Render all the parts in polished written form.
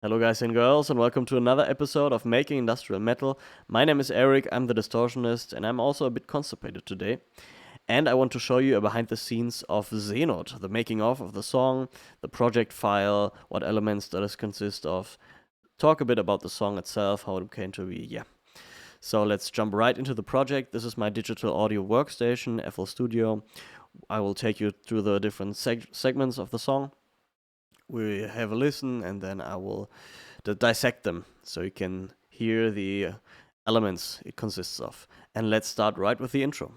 Hello, guys and girls, and welcome to another episode of Making Industrial Metal. My name is Eric, I'm the distortionist, and I'm also a bit constipated today. And I want to show you a behind the scenes of Seenot, the making of the song, the project file, what elements does it consist of, talk a bit about the song itself, how it came to be, yeah. So let's jump right into the project. This is my digital audio workstation, FL Studio. I will take you through the different segments of the song. We have a listen, and then I will dissect them so you can hear the elements it consists of. And let's start right with the intro.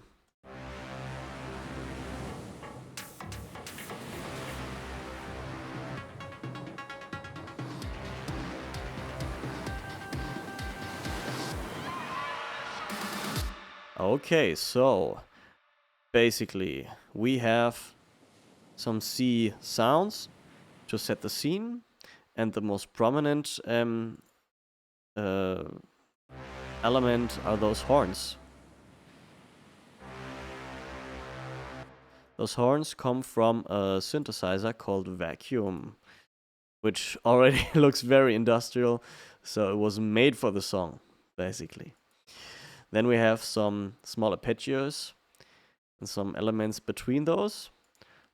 Okay, so basically we have some C sounds to set the scene, and the most prominent element are those horns. Those horns come from a synthesizer called Vacuum, which already looks very industrial, so it was made for the song, basically. Then we have some small arpeggios and some elements between those.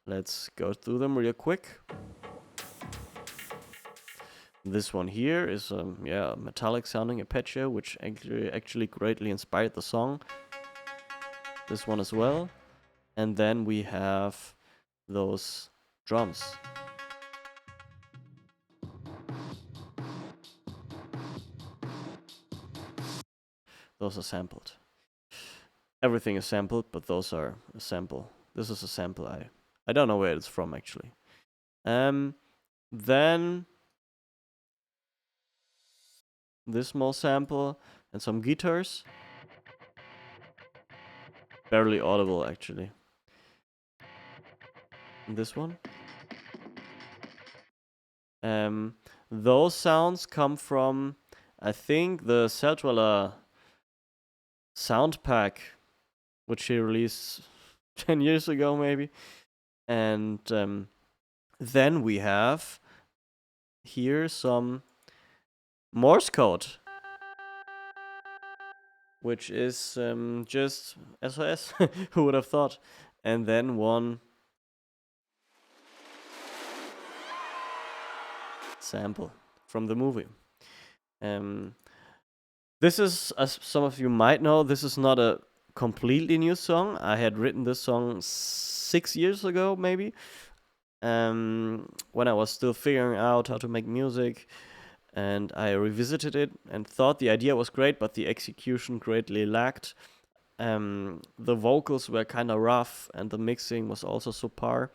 Let's go through them real quick. This one here is a metallic sounding arpeggio, which actually greatly inspired the song. This one as well. And then we have those drums. Those are sampled. Everything is sampled, but those are a sample. This is a sample. I don't know where it's from actually. Then this small sample and some guitars. Barely audible actually. And this one. Those sounds come from, I think, the Celldweller sound pack, which he released 10 years ago maybe. And then we have here some Morse code, which is just SOS, who would have thought. And then one sample from the movie. This is, as some of you might know, this is not a completely new song. I had written this song 6 years ago, maybe, when I was still figuring out how to make music, and I revisited it and thought the idea was great, but the execution greatly lacked. The vocals were kind of rough, and the mixing was also subpar.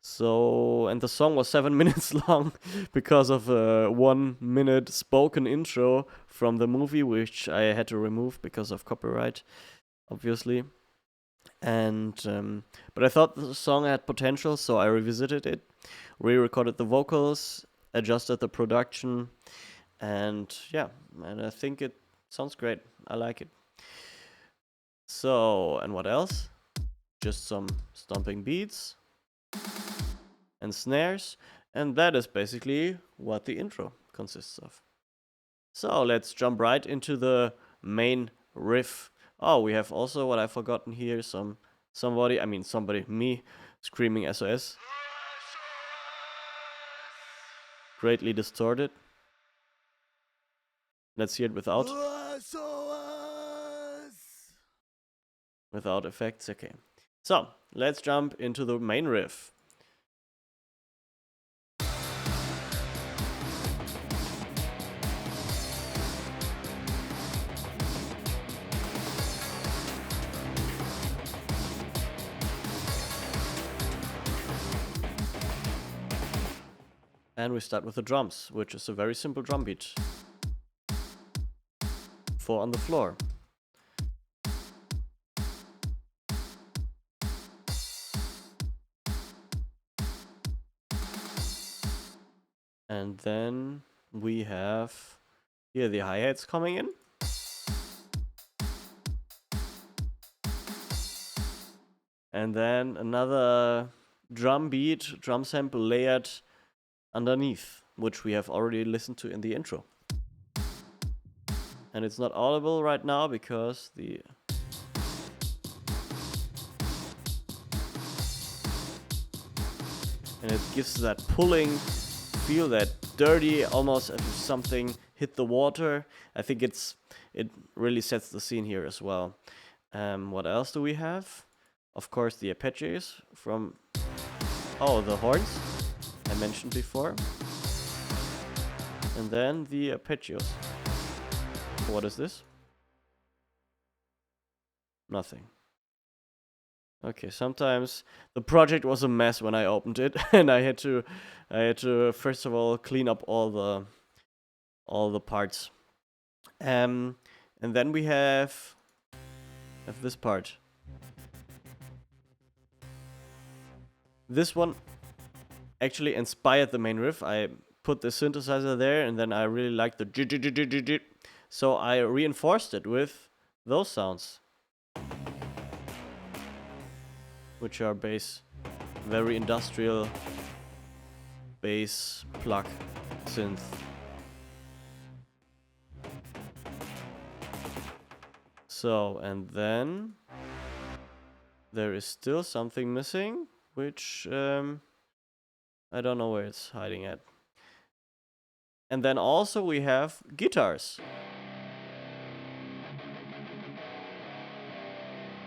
So, and the song was 7 minutes long because of a 1 minute spoken intro from the movie, which I had to remove because of copyright, obviously. And but I thought the song had potential, so I revisited it, re-recorded the vocals, adjusted the production, and yeah, and I think it sounds great. I like it. So, and what else? Just some stomping beats and snares, and that is basically what the intro consists of. So let's jump right into the main riff. Oh, we have also, what I've forgotten here, me, screaming SOS. Greatly distorted. Let's hear it without. Without effects, okay. So, let's jump into the main riff. And we start with the drums, which is a very simple drum beat. 4 on the floor. And then we have here the hi-hats coming in. And then another drum beat, drum sample layered underneath. which we have already listened to in the intro. And it's not audible right now because and it gives that pulling feel, that dirty, almost as if something hit the water. I think it really sets the scene here as well. What else do we have? Of course, the arpeggios from the horns I mentioned before, and then the arpeggios. What is this? Nothing. Okay, sometimes the project was a mess when I opened it, and I had to first of all clean up all the parts. And then we have this part. This one actually inspired the main riff. I put the synthesizer there, and then I really liked the so I reinforced it with those sounds, which are very industrial bass plug synth. So, and then there is still something missing, which I don't know where it's hiding at. And then also we have guitars.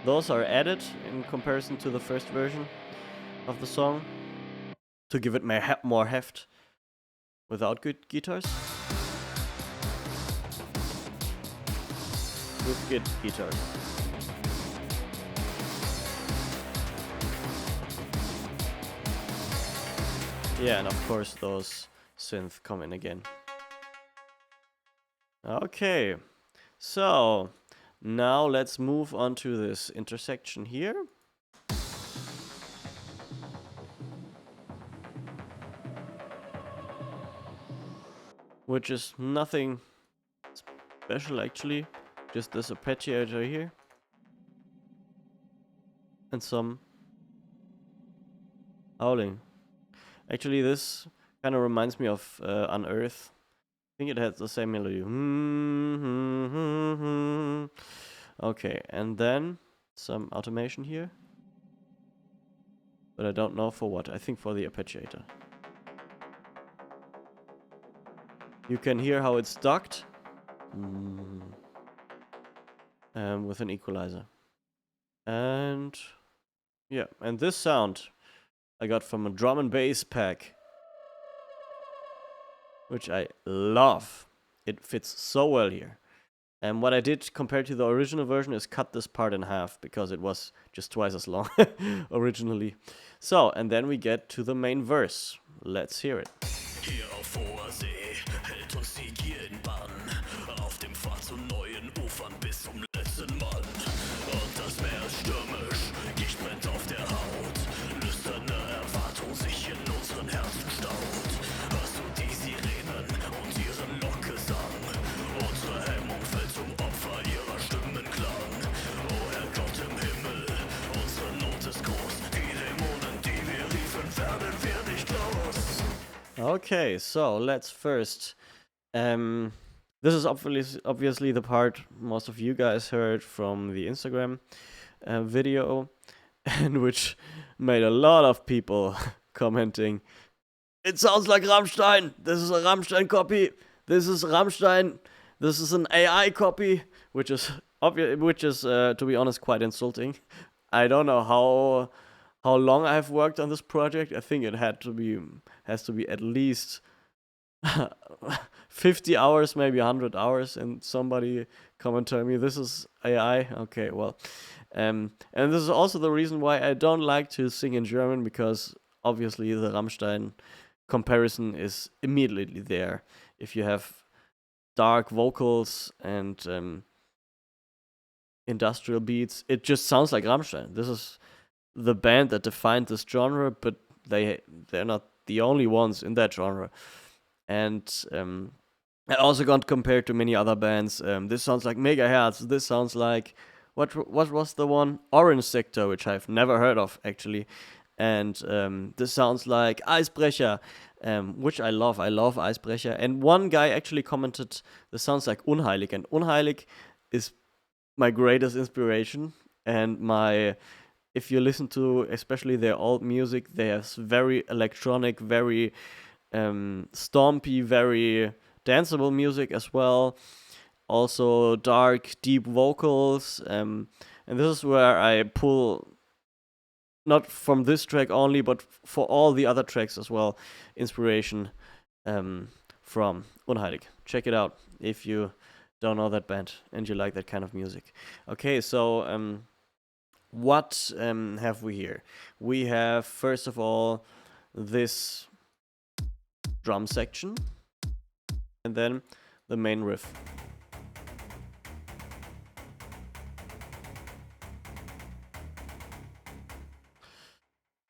Those are added in comparison to the first version of the song to give it more heft without good guitars. With good guitars. Yeah, and of course those synths come in again. Okay, so now let's move on to this intersection here. Which is nothing special actually, just this arpeggiator here. And some howling. Actually, this kind of reminds me of Unearth. I think it has the same melody. Okay, and then some automation here. But I don't know for what. I think for the arpeggiator. You can hear how it's ducked. With an equalizer. And yeah, and this sound I got from a drum and bass pack, which I love. It fits so well here. And what I did compared to the original version is cut this part in half because it was just twice as long originally. So, and then we get to the main verse. Let's hear it. Hier auf hoher See hält uns die Gier in Bann, auf dem Pfad zu neuen Ufern bis zum letzten Mann. Und das Meer ist stürmisch, Gicht brennt auf der Haut, lüsterne Erwartung sich in unseren Herzen staut. Hörst du die Sirenen und ihren Lockgesang? Unsere Hemmung fällt zum Opfer ihrer Stimmenklang. Oh Herrgott im Himmel, unsere Not ist groß, die Dämonen, die wir riefen, werden wir nicht los. Okay, so let's first. This is obviously the part most of you guys heard from the Instagram video, and which made a lot of people commenting, "It sounds like Rammstein. This is a Rammstein copy. This is Rammstein. This is an AI copy," which is to be honest, quite insulting. I don't know how long I've worked on this project. I think it has to be at least 50 hours, maybe 100 hours, and somebody come and tell me this is AI. Okay, well, and this is also the reason why I don't like to sing in German, because obviously the Rammstein comparison is immediately there. If you have dark vocals and industrial beats, it just sounds like Rammstein. This is the band that defined this genre, but they're not the only ones in that genre. And I also got compared to many other bands. This sounds like Megahertz. This sounds like what was the one? Orange Sector, which I've never heard of actually. And this sounds like Eisbrecher. which I love. I love Eisbrecher. And one guy actually commented, "This sounds like Unheilig," and Unheilig is my greatest inspiration. And if you listen to especially their old music, there's very electronic, very stompy, very danceable music as well. Also dark, deep vocals. And this is where I pull, not from this track only, but for all the other tracks as well, inspiration from Unheilig. Check it out if you don't know that band and you like that kind of music. Okay, so what have we here? We have, first of all, this drum section, and then the main riff.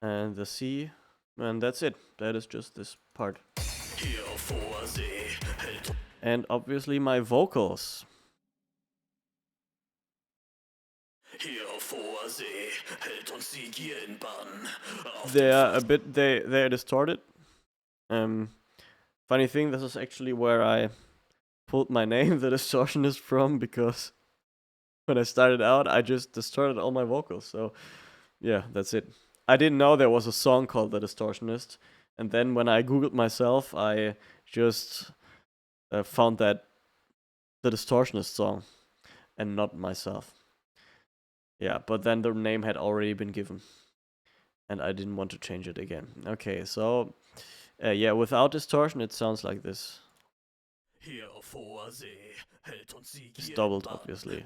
And the C, and that's it. That is just this part. And obviously my vocals. They're distorted. Funny thing, this is actually where I pulled my name, The Distortionist, from, because when I started out, I just distorted all my vocals. So yeah, that's it. I didn't know there was a song called The Distortionist, and then when I googled myself, I just found that The Distortionist song and not myself. Yeah, but then the name had already been given, and I didn't want to change it again. Okay, so yeah, without distortion, it sounds like this. It's doubled, obviously.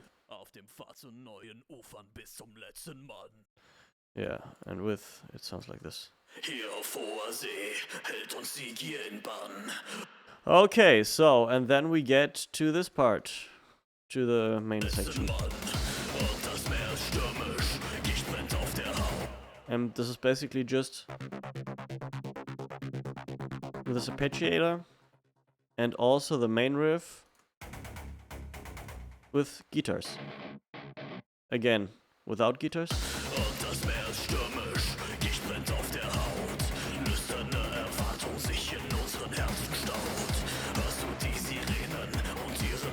Yeah, and with, it sounds like this. Okay, so, and then we get to this part, to the main section. And this is basically just this arpeggiator, and also the main riff with guitars. Again, without guitars.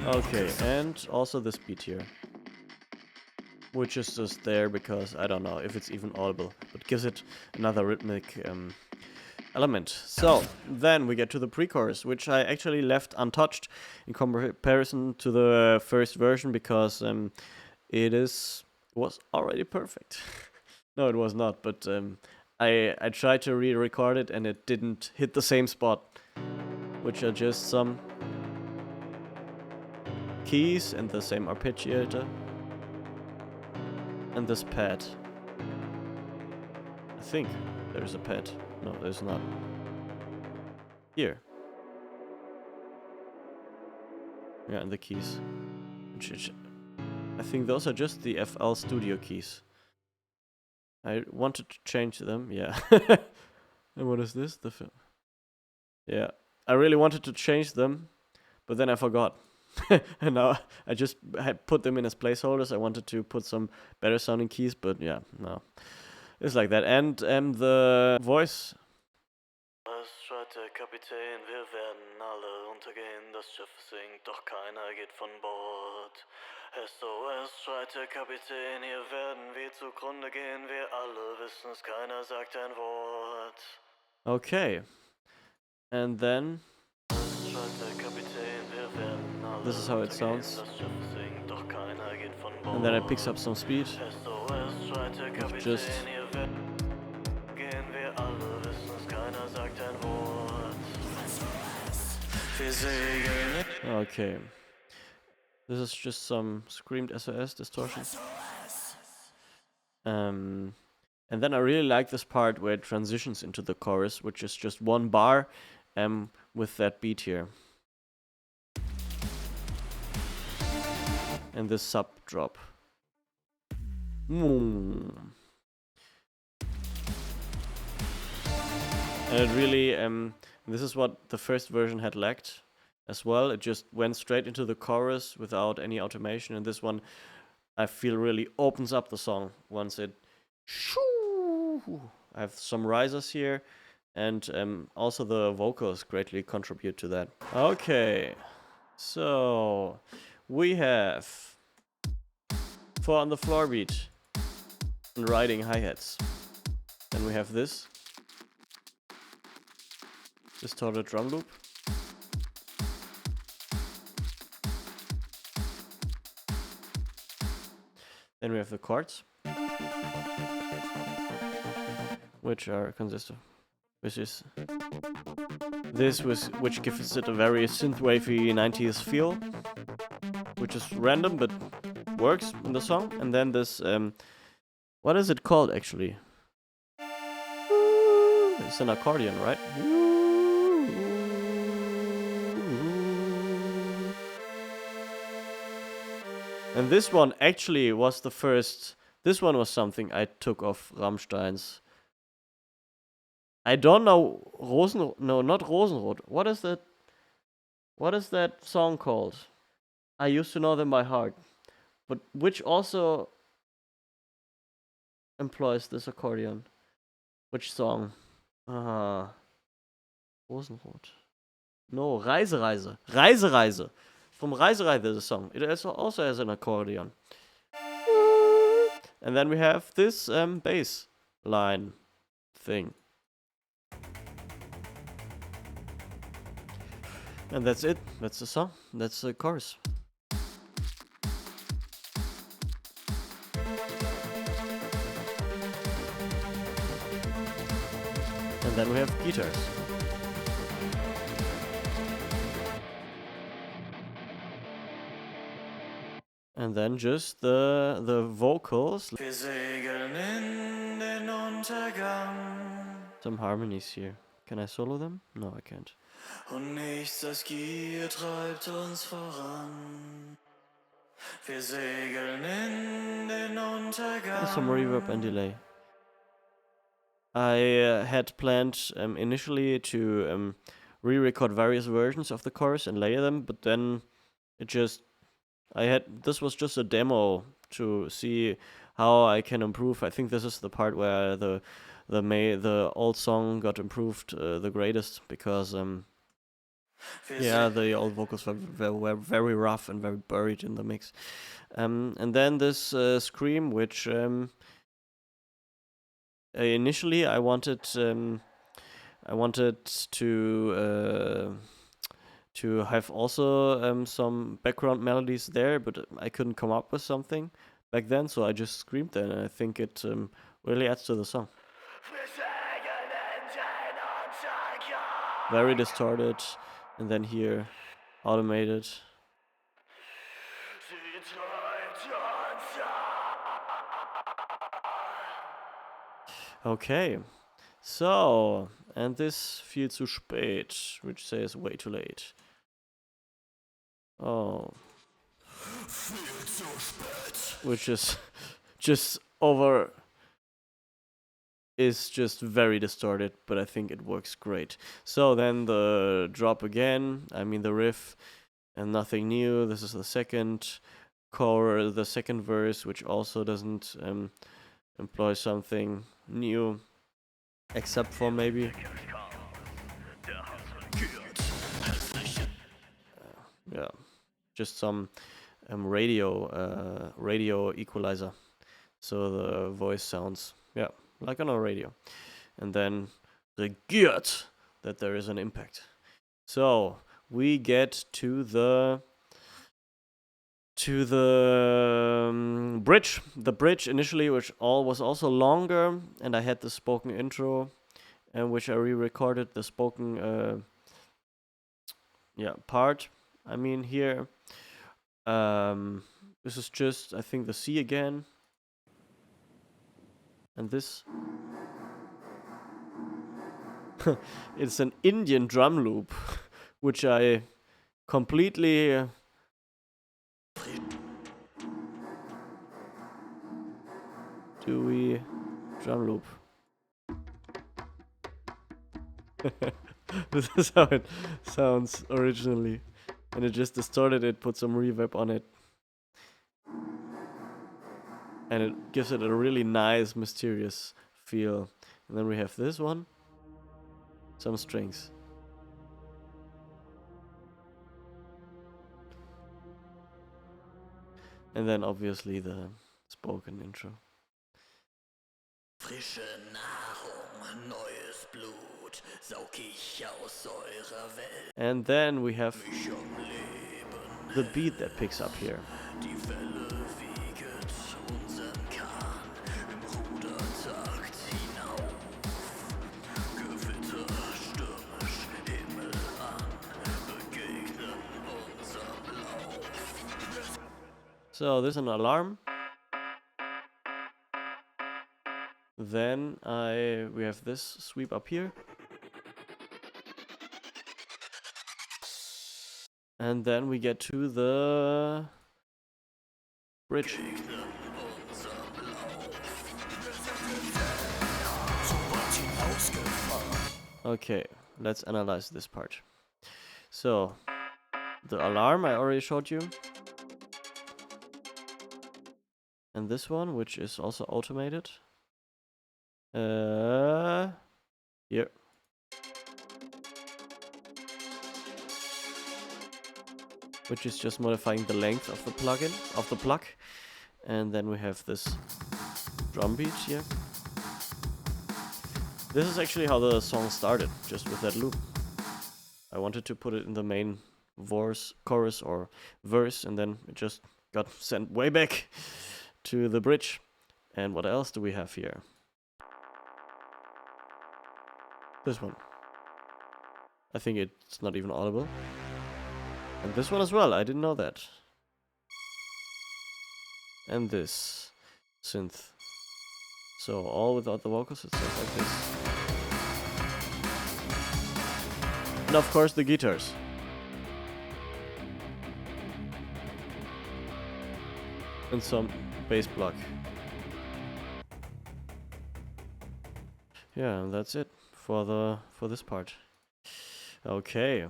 Okay, and also this beat here, which is just there because I don't know if it's even audible, but gives it another rhythmic element. So then we get to the pre-chorus, which I actually left untouched in comparison to the first version because it was already perfect. No, it was not, but I tried to re-record it and it didn't hit the same spot, which are just some keys and the same arpeggiator and this pad. I think there's a pad. No, there's not. Here. Yeah, and the keys. I think those are just the FL Studio keys. I wanted to change them, yeah. And what is this? Yeah, I really wanted to change them, but then I forgot. And now I just had put them in as placeholders. I wanted to put some better sounding keys, but yeah, no. It's like that. And the voice. Kapitän, wir werden alle untergehen, das Schiff sinkt, doch keiner geht von Bord. SOS, schreit der Kapitän, hier werden wir zugrunde gehen, wir alle wissen es, keiner sagt ein Wort. Okay. And then this is how it sounds. And then it picks up some speed. It's just okay. This is just some screamed SOS distortion. And then I really like this part where it transitions into the chorus, which is just one bar with that beat here. And this sub drop. And it really, this is what the first version had lacked as well. It just went straight into the chorus without any automation. And this one, I feel, really opens up the song once it... I have some risers here and also the vocals greatly contribute to that. Okay, so we have 4 on the floor beat and riding hi-hats. Then we have this distorted drum loop. Then we have the chords, which are consist of, which is this, which gives it a very synthwavey 90s feel, which is random but works in the song. And then this, what is it called actually? It's an accordion, right? And this one actually was the first. This one was something I took off Rammstein's. I don't know No, not Rosenrot. What is that? What is that song called? I used to know them by heart, but which also employs this accordion. Which song? Rosenrot. No, Reisereise. Reisereise. From Reisereise, the song. It also has an accordion. And then we have this bass line thing. And that's it. That's the song. That's the chorus. And then we have guitars. And then just the vocals. Wir segeln in den Untergang. Some harmonies here. Can I solo them? No, I can't. Und nichts als Gier treibt uns voran. Wir segeln in den Untergang. Some reverb and delay. I had planned initially to re-record various versions of the chorus and layer them, but then it just this was just a demo to see how I can improve. I think this is the part where the old song got improved the greatest, because the old vocals were very rough and very buried in the mix. And then this scream, which initially I wanted to have also some background melodies there, but I couldn't come up with something back then, so I just screamed it, and I think it really adds to the song. Very distorted, and then here, automated. Okay, so, and this viel zu spät, which says way too late. Oh. Which is just very distorted, but I think it works great. So then the drop again, I mean the riff, and nothing new. This is the second chorus, the second verse, which also doesn't employ something new, except for maybe just some radio equalizer, so the voice sounds like on a radio, and then regiert that there is an impact. So we get to the bridge. The bridge initially, which was also longer, and I had the spoken intro, and which I re-recorded the spoken part. I mean here, this is just, I think, the C again, and this. It's an Indian drum loop, which I completely Dewey drum loop. This is how it sounds originally, and it just distorted it, put some reverb on it, and it gives it a really nice, mysterious feel. And then we have this one. some strings. And then obviously the spoken intro. Frische Nahrung, neues Blut, saug ich aus eurer Welt. And then we have Mich am Leben the beat that picks up here. Die Welle wieget unseren Kahn im Rudertakt hinauf. Gewitter stürmisch Himmel an, begegnen unserem Lauf. So there's an alarm. Then we have this sweep up here. And then we get to the bridge. Okay, let's analyze this part. So, the alarm I already showed you. And this one, which is also automated. Here. Which is just modifying the length of the plug. And then we have this drum beat here. This is actually how the song started, just with that loop. I wanted to put it in the main chorus or verse, and then it just got sent way back to the bridge. And what else do we have here? This one. I think it's not even audible. And this one as well, I didn't know that. And this synth. So all without the vocals, it sounds like this. And of course the guitars. And some bass block. Yeah, and that's it for this part. Okay.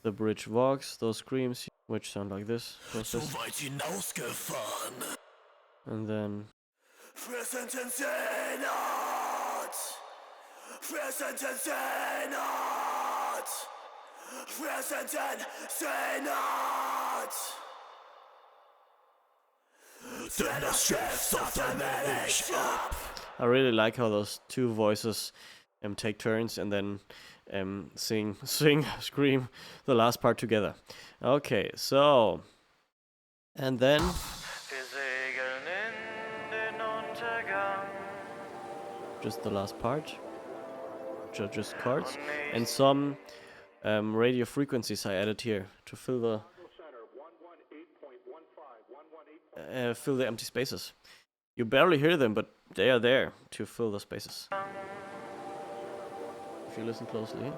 The bridge walks, those screams, which sound like this. So weit hinausgefahren. And then Seenot! Seenot! Denn das Schiff sauft allmählich ab. I really like how those two voices take turns and then sing, scream the last part together. Okay, so and then just the last part, just chords and some radio frequencies I added here to fill the empty spaces. You barely hear them, but they are there to fill the spaces. If you listen closely.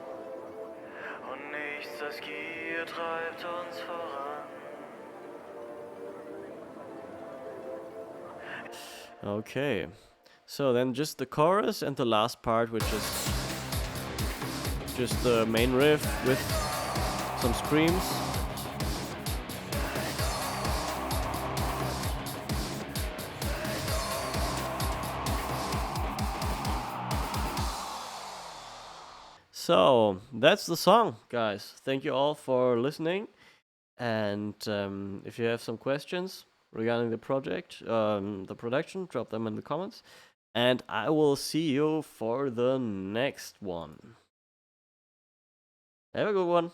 Okay, so then just the chorus and the last part, which is just the main riff with some screams. So that's the song, guys. Thank you all for listening. And if you have some questions regarding the project, the production, drop them in the comments. And I will see you for the next one. Have a good one.